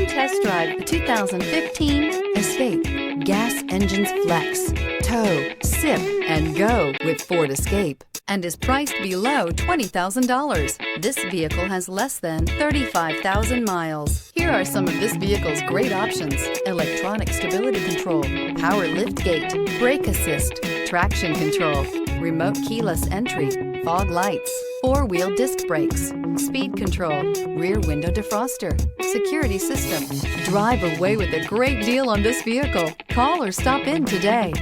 Come test drive the 2015 Escape. Gas engines flex, tow, sip, and go with Ford Escape, and is priced below $20,000. This vehicle has less than 35,000 miles. Here are some of this vehicle's great options: electronic stability control, power liftgate, brake assist, traction control, remote keyless entry, fog lights, four-wheel disc brakes, speed control, rear window defroster, security system. Drive away with a great deal on this vehicle. Call or stop in today.